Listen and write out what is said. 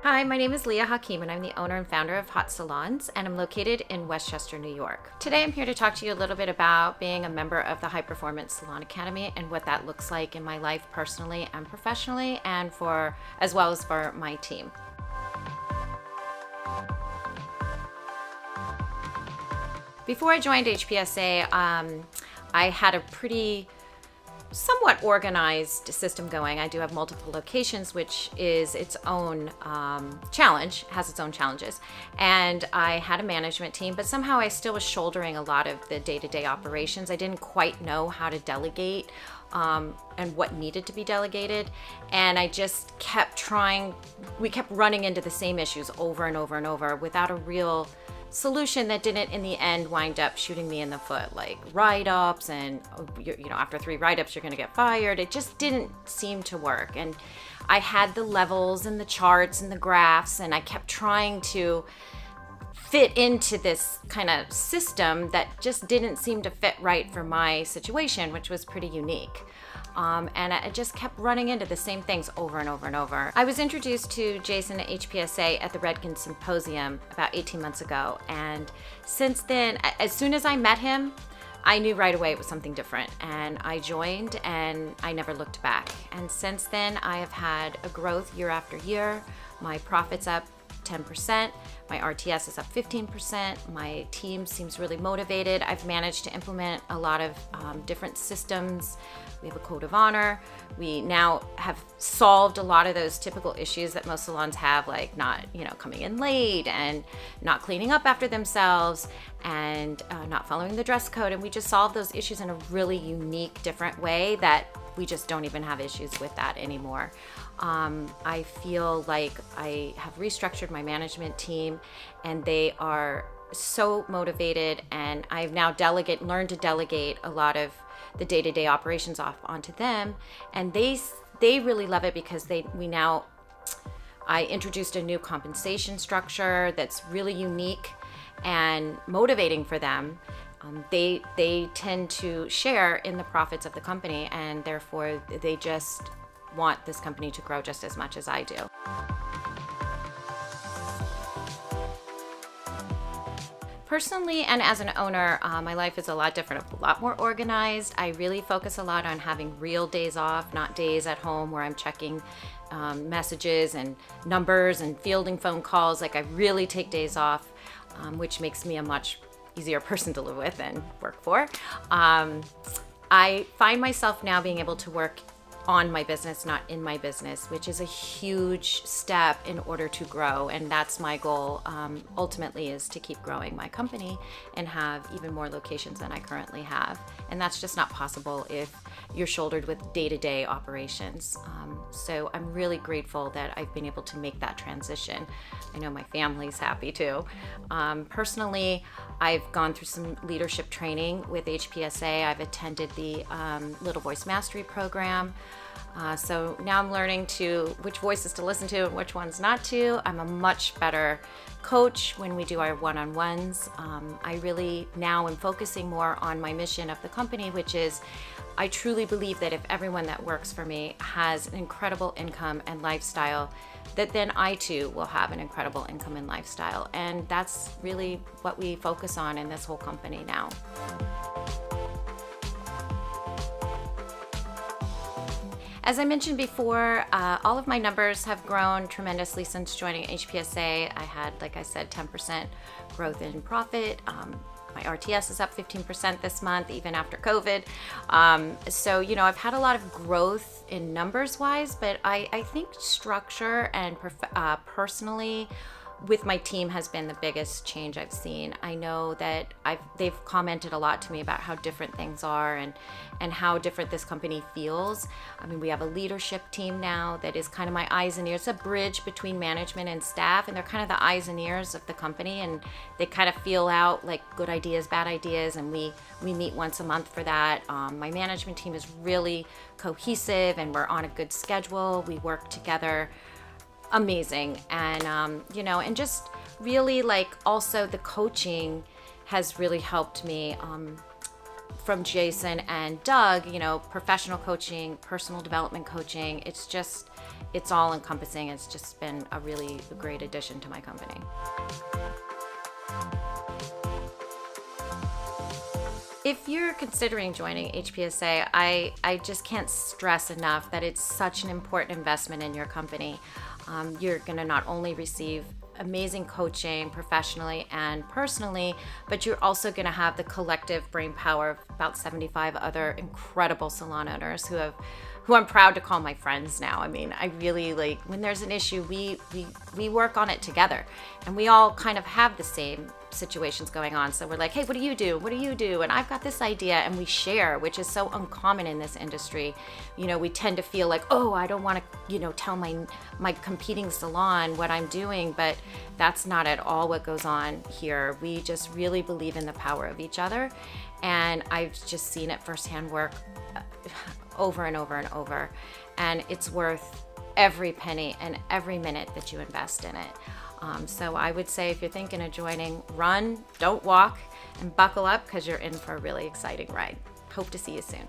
Hi, my name is Leah Hakim, and I'm the owner and founder of Hot Salons, and I'm located in Westchester, New York. Today, I'm here to talk to you a little bit about being a member of the High Performance Salon Academy and what that looks like in my life personally and professionally, and as well as for my team. Before I joined HPSA, I had a pretty somewhat organized system going. I do have multiple locations, which is its own challenge, has its own challenges. And I had a management team, but somehow I still was shouldering a lot of the day-to-day operations. I didn't quite know how to delegate and what needed to be delegated. And I just kept trying, we kept running into the same issues over and over and over without a real solution that didn't in the end wind up shooting me in the foot, like write-ups and after 3 write-ups you're going to get fired. It just didn't seem to work. And I had the levels and the charts and the graphs, and I kept trying to fit into this kind of system that just didn't seem to fit right for my situation, which was pretty unique. And I just kept running into the same things over and over and over. I was introduced to Jason at HPSA at the Redken Symposium about 18 months ago. And since then, as soon as I met him, I knew right away it was something different. And I joined and I never looked back. And since then, I have had a growth year after year. My profit's up 10%. My RTS is up 15%. My team seems really motivated. I've managed to implement a lot of different systems. We have a code of honor. We now have solved a lot of those typical issues that most salons have, like not, coming in late and not cleaning up after themselves and not following the dress code. And we just solved those issues in a really unique, different way that we just don't even have issues with that anymore. I feel like I have restructured my management team, and they are so motivated, and I've now learned to delegate a lot of the day-to-day operations off onto them, and they really love it because I introduced a new compensation structure that's really unique and motivating for them. They tend to share in the profits of the company, and therefore they just want this company to grow just as much as I do. Personally, and as an owner, my life is a lot different, a lot more organized. I really focus a lot on having real days off, not days at home where I'm checking messages and numbers and fielding phone calls. Like, I really take days off, which makes me a much easier person to live with and work for. I find myself now being able to work on my business, not in my business, which is a huge step in order to grow. And that's my goal, ultimately, is to keep growing my company and have even more locations than I currently have. And that's just not possible if you're shouldered with day-to-day operations. So I'm really grateful that I've been able to make that transition. I know my family's happy too. Personally, I've gone through some leadership training with HPSA. I've attended the Little Voice Mastery program. So now I'm learning which voices to listen to and which ones not to. I'm a much better coach when we do our one-on-ones. I really now am focusing more on my mission of the company, which is I truly believe that if everyone that works for me has an incredible income and lifestyle, that then I too will have an incredible income and lifestyle. And that's really what we focus on in this whole company now. As I mentioned before, all of my numbers have grown tremendously since joining HPSA. I had, like I said, 10% growth in profit. My RTS is up 15% this month, even after COVID. So, I've had a lot of growth in numbers-wise, but I think structure and personally, with my team has been the biggest change I've seen. I know that they've commented a lot to me about how different things are and how different this company feels. I mean, we have a leadership team now that is kind of my eyes and ears, a bridge between management and staff, and they're kind of the eyes and ears of the company, and they kind of feel out like good ideas, bad ideas, and we meet once a month for that. My management team is really cohesive, and we're on a good schedule. We work together amazing. And and just really, like, also the coaching has really helped me from Jason and Doug, professional coaching, personal development coaching. It's it's all encompassing. It's just been a really great addition to my company. If you're considering joining HPSA, I just can't stress enough that it's such an important investment in your company. You're going to not only receive amazing coaching professionally and personally, but you're also going to have the collective brain power of about 75 other incredible salon owners who I'm proud to call my friends now. I mean, I really like when there's an issue, we work on it together, and we all kind of have the same situations going on. So we're like, hey, what do you do? What do you do? And I've got this idea, and we share, which is so uncommon in this industry. You know, we tend to feel like, oh, I don't want to, you know, tell my competing salon what I'm doing, but that's not at all what goes on here. We just really believe in the power of each other, and I've just seen it firsthand work over and over and over, and it's worth every penny and every minute that you invest in it. So I would say if you're thinking of joining, run, don't walk, and buckle up because you're in for a really exciting ride. Hope to see you soon.